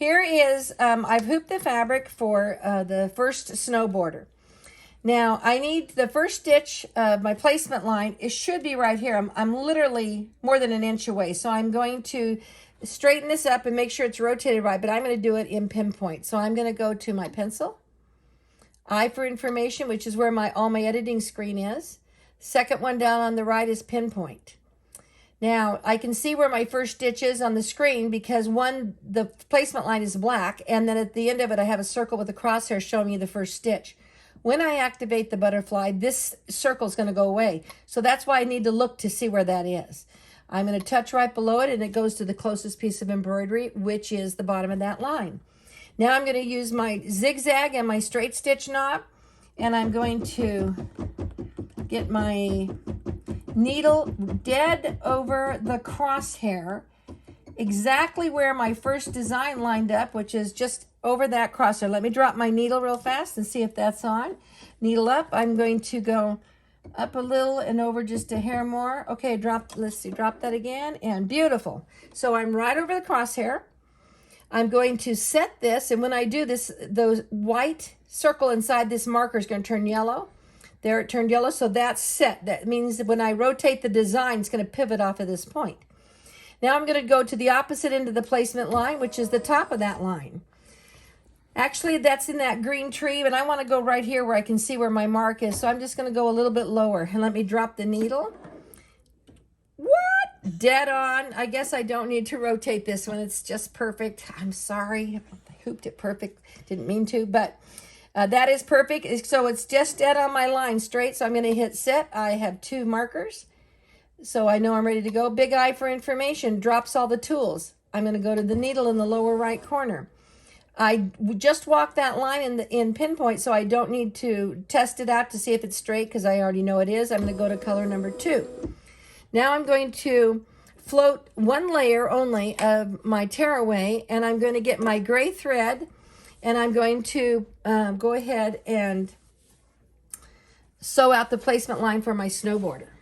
Here is, I've hooped the fabric for the first snow border. Now, I need the first stitch of my placement line. It should be right here. I'm literally more than an inch away. So I'm going to straighten this up and make sure it's rotated right, but I'm going to do it in pinpoint. So I'm going to go to my pencil, I for information, which is where all my editing screen is. Second one down on the right is pinpoint. Now, I can see where my first stitch is on the screen because the placement line is black, and then at the end of it, I have a circle with a crosshair showing me the first stitch. When I activate the butterfly, this circle is going to go away. So that's why I need to look to see where that is. I'm going to touch right below it, and it goes to the closest piece of embroidery, which is the bottom of that line. Now I'm going to use my zigzag and my straight stitch knob, and I'm going to get my needle dead over the crosshair, exactly where my first design lined up, which is just over that crosshair. Let me drop my needle real fast and see if that's on. Needle up. I'm going to go up a little and over just a hair more. Okay, let's see, drop that again, and beautiful. So I'm right over the crosshair. I'm going to set this, and when I do this, the white circle inside this marker is going to turn yellow. There it turned yellow, so that's set. That means that when I rotate the design, it's going to pivot off of this point. Now I'm going to go to the opposite end of the placement line, which is the top of that line. Actually, that's in that green tree, but I want to go right here where I can see where my mark is, so I'm just going to go a little bit lower. And let me drop the needle. What? Dead on. I guess I don't need to rotate this one. It's just perfect. I'm sorry. I hooped it perfect. Didn't mean to, but... that is perfect. So it's just dead on my line straight. So I'm going to hit set. I have 2 markers. So I know I'm ready to go. Big I for information drops all the tools. I'm going to go to the needle in the lower right corner. I just walked that line in pinpoint, so I don't need to test it out to see if it's straight because I already know it is. I'm going to go to color number 2. Now I'm going to float 1 layer only of my tearaway, and I'm going to get my gray thread. And I'm going to go ahead and sew out the placement line for my snow border.